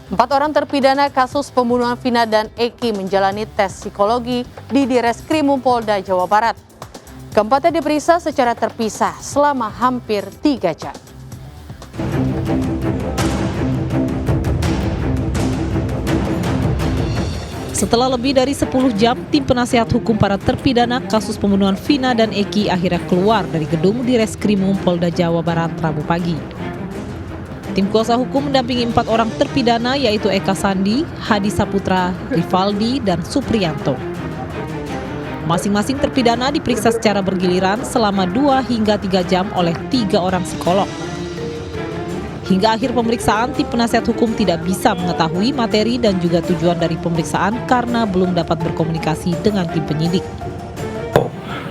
4 orang terpidana kasus pembunuhan Vina dan Eki menjalani tes psikologi di Direskrimum Polda Jawa Barat. Keempatnya diperiksa secara terpisah selama hampir 3 jam. Setelah lebih dari 10 jam, tim penasehat hukum para terpidana kasus pembunuhan Vina dan Eki akhirnya keluar dari gedung Direskrimum Polda Jawa Barat Rabu pagi. Tim kuasa hukum mendampingi 4 orang terpidana yaitu Eka Sandi, Hadi Saputra, Rivaldi, dan Supriyanto. Masing-masing terpidana diperiksa secara bergiliran selama 2 hingga 3 jam oleh 3 orang psikolog. Hingga akhir pemeriksaan, tim penasihat hukum tidak bisa mengetahui materi dan juga tujuan dari pemeriksaan karena belum dapat berkomunikasi dengan tim penyidik.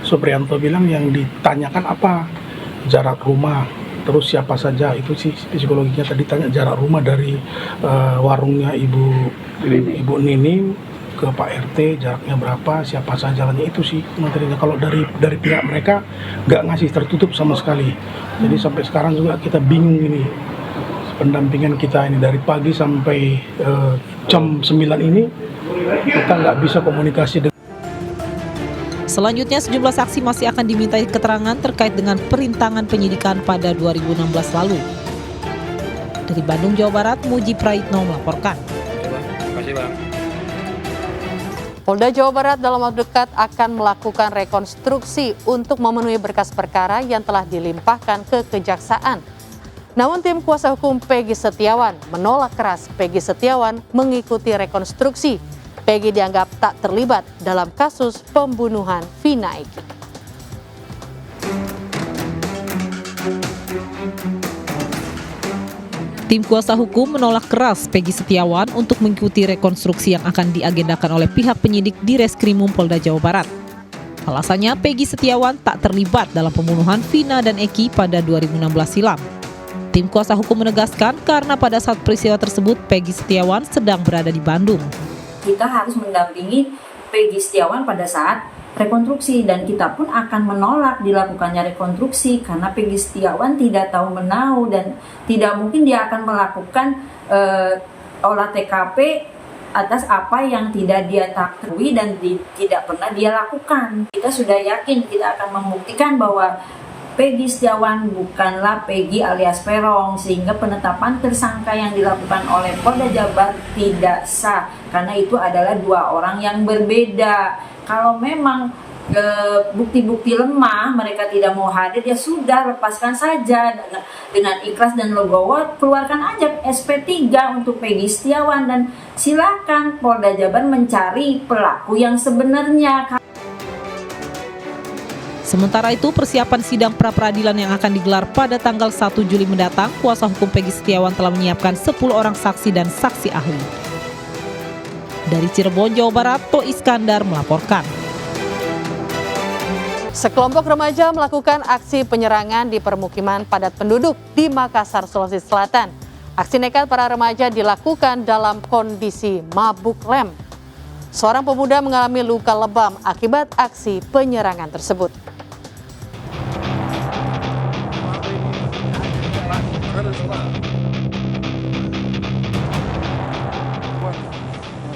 Supriyanto bilang yang ditanyakan apa? Jarak rumah, terus siapa saja, itu sih psikologinya tadi tanya jarak rumah dari warungnya Ibu Nini ke Pak RT, jaraknya berapa, siapa saja, itu sih materinya. Kalau dari pihak mereka nggak ngasih, tertutup sama sekali. Jadi sampai sekarang juga kita bingung ini. Pendampingan kita ini dari pagi sampai jam 9 ini kita nggak bisa komunikasi dengan. Selanjutnya, sejumlah saksi masih akan dimintai keterangan terkait dengan perintangan penyidikan pada 2016 lalu. Dari Bandung, Jawa Barat, Muji Praitno melaporkan. Terima kasih, Bang. Polda Jawa Barat dalam waktu dekat akan melakukan rekonstruksi untuk memenuhi berkas perkara yang telah dilimpahkan ke Kejaksaan. Namun tim kuasa hukum Peggy Setiawan menolak keras Peggy Setiawan mengikuti rekonstruksi. Peggy dianggap tak terlibat dalam kasus pembunuhan Vina Eki. Tim kuasa hukum menolak keras Peggy Setiawan untuk mengikuti rekonstruksi yang akan diagendakan oleh pihak penyidik di Reskrimum Polda Jawa Barat. Alasannya, Peggy Setiawan tak terlibat dalam pembunuhan Vina dan Eki pada 2016 silam. Tim kuasa hukum menegaskan karena pada saat peristiwa tersebut Peggy Setiawan sedang berada di Bandung. Kita harus mendampingi Peggy Setiawan pada saat rekonstruksi dan kita pun akan menolak dilakukannya rekonstruksi karena Peggy Setiawan tidak tahu menahu dan tidak mungkin dia akan melakukan olah TKP atas apa yang tidak dia ketahui dan tidak pernah dia lakukan. Kita sudah yakin kita akan membuktikan bahwa Peggy Setiawan bukanlah Peggy alias Peron, sehingga penetapan tersangka yang dilakukan oleh Polda Jabar tidak sah karena itu adalah 2 orang yang berbeda. Kalau memang bukti-bukti lemah, mereka tidak mau hadir, ya sudah, lepaskan saja dengan ikhlas dan legowo, keluarkan aja SP3 untuk Peggy Setiawan dan silakan Polda Jabar mencari pelaku yang sebenarnya. Sementara itu, persiapan sidang pra-peradilan yang akan digelar pada tanggal 1 Juli mendatang, kuasa hukum Peggy Setiawan telah menyiapkan 10 orang saksi dan saksi ahli. Dari Cirebon, Jawa Barat, To Iskandar melaporkan. Sekelompok remaja melakukan aksi penyerangan di permukiman padat penduduk di Makassar, Sulawesi Selatan. Aksi nekat para remaja dilakukan dalam kondisi mabuk lem. Seorang pemuda mengalami luka lebam akibat aksi penyerangan tersebut.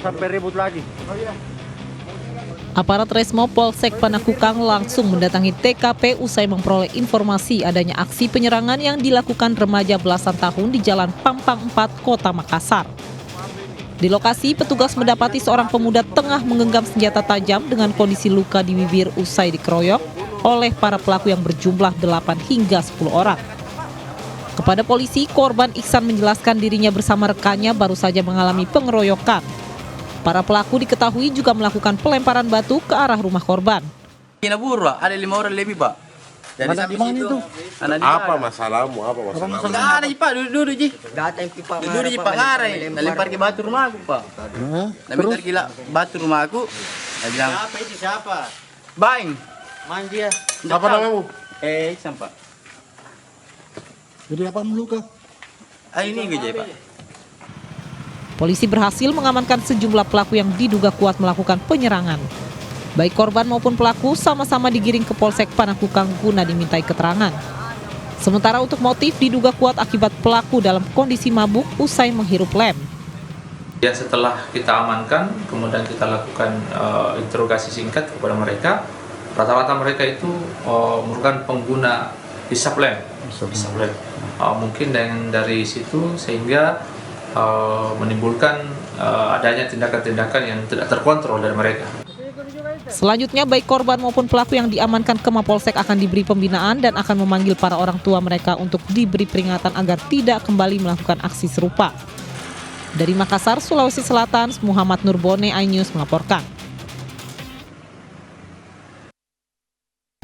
Sampai ribut lagi. Aparat Resmo Polsek Panakukang langsung mendatangi TKP usai memperoleh informasi adanya aksi penyerangan yang dilakukan remaja belasan tahun di Jalan Pampang 4, Kota Makassar. Di lokasi, petugas mendapati seorang pemuda tengah menggenggam senjata tajam dengan kondisi luka di bibir usai dikeroyok oleh para pelaku yang berjumlah 8 hingga 10 orang. Kepada polisi, korban Iksan menjelaskan dirinya bersama rekannya baru saja mengalami pengeroyokan. Para pelaku diketahui juga melakukan pelemparan batu ke arah rumah korban. Nabur, Pak. Ada 5 orang lebih, Pak. Jadi di mana itu? Apa masalahmu? Apa masalahmu? Enggak ada, Pak. Duduk, Ji. Duduk, Ji, Pak. Ngarang. Lempar ke batu rumah aku, Pak. Lempar gila batu rumah aku. Saya bilang, "Siapa itu siapa?" Baing. Manjia. Apa namamu? Iksan, Pak. Jadi apa meluka? Ini gue, Pak. Polisi berhasil mengamankan sejumlah pelaku yang diduga kuat melakukan penyerangan. Baik korban maupun pelaku sama-sama digiring ke Polsek Panakukang guna dimintai keterangan. Sementara untuk motif diduga kuat akibat pelaku dalam kondisi mabuk usai menghirup lem. Ya, setelah kita amankan, kemudian kita lakukan interogasi singkat kepada mereka. Rata-rata mereka itu merupakan pengguna hisap lem. Mungkin dari situ sehingga menimbulkan adanya tindakan-tindakan yang tidak terkontrol dari mereka. Selanjutnya, baik korban maupun pelaku yang diamankan ke Mapolsek akan diberi pembinaan dan akan memanggil para orang tua mereka untuk diberi peringatan agar tidak kembali melakukan aksi serupa. Dari Makassar, Sulawesi Selatan, Muhammad Nurbone, iNews melaporkan.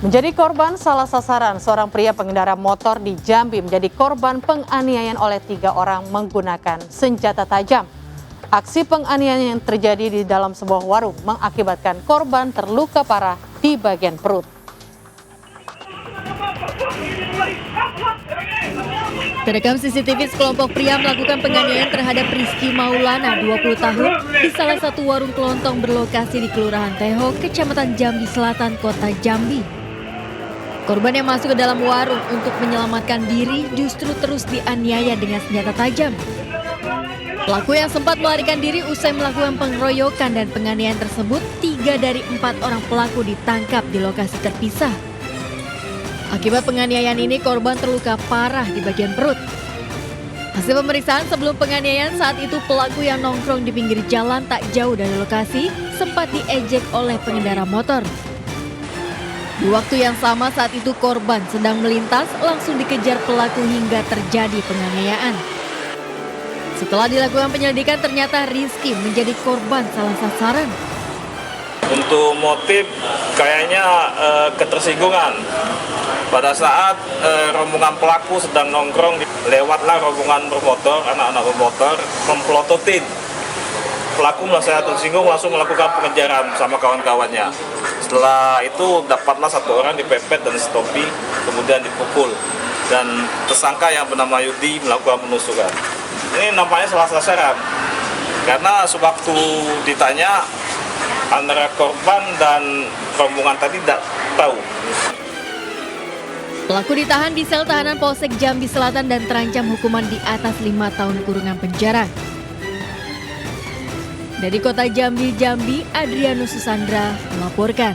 Menjadi korban salah sasaran, seorang pria pengendara motor di Jambi menjadi korban penganiayaan oleh 3 orang menggunakan senjata tajam. Aksi penganiayaan yang terjadi di dalam sebuah warung mengakibatkan korban terluka parah di bagian perut. Terekam CCTV sekelompok pria melakukan penganiayaan terhadap Rizky Maulana, 20 tahun, di salah satu warung kelontong berlokasi di Kelurahan Teho, Kecamatan Jambi Selatan, Kota Jambi. Korban yang masuk ke dalam warung untuk menyelamatkan diri justru terus dianiaya dengan senjata tajam. Pelaku yang sempat melarikan diri usai melakukan pengeroyokan dan penganiayaan tersebut, 3 dari 4 orang pelaku ditangkap di lokasi terpisah. Akibat penganiayaan ini, korban terluka parah di bagian perut. Hasil pemeriksaan sebelum penganiayaan, saat itu pelaku yang nongkrong di pinggir jalan tak jauh dari lokasi sempat diejek oleh pengendara motor. Di waktu yang sama saat itu korban sedang melintas langsung dikejar pelaku hingga terjadi penganiayaan. Setelah dilakukan penyelidikan, ternyata Rizky menjadi korban salah sasaran. Untuk motif kayaknya ketersinggungan. Pada saat rombongan pelaku sedang nongkrong, lewatlah rombongan bermotor, anak-anak bermotor, memplototin. Pelaku merasa tersinggung, langsung melakukan pengejaran sama kawan-kawannya. Setelah itu dapatlah 1 orang dipepet dan stopi, kemudian dipukul. Dan tersangka yang bernama Yudi melakukan penusukan. Ini nampaknya salah sasaran, karena sewaktu ditanya antara korban dan rombongan tadi tidak tahu. Pelaku ditahan di sel tahanan Polsek Jambi Selatan dan terancam hukuman di atas 5 tahun kurungan penjara. Dari Kota Jambi, Adrianus Susandra melaporkan.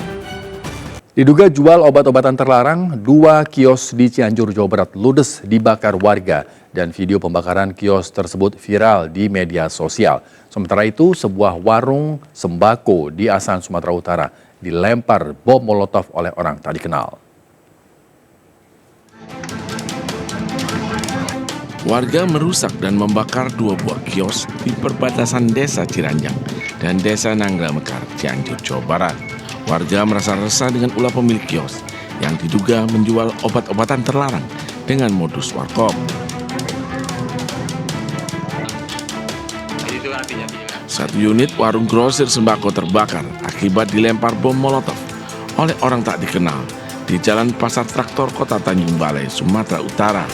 Diduga jual obat-obatan terlarang, 2 kios di Cianjur, Jawa Barat ludes dibakar warga dan video pembakaran kios tersebut viral di media sosial. Sementara itu, sebuah warung sembako di Asahan, Sumatera Utara dilempar bom molotov oleh orang tak dikenal. Warga merusak dan membakar 2 buah kios di perbatasan Desa Ciranjang dan Desa Nanggra Mekar, Cianjur, Jawa Barat. Warga merasa resah dengan ulah pemilik kios yang diduga menjual obat-obatan terlarang dengan modus warkop. Satu unit warung grosir sembako terbakar akibat dilempar bom molotov oleh orang tak dikenal di Jalan Pasar Traktor, Kota Tanjung Balai, Sumatera Utara.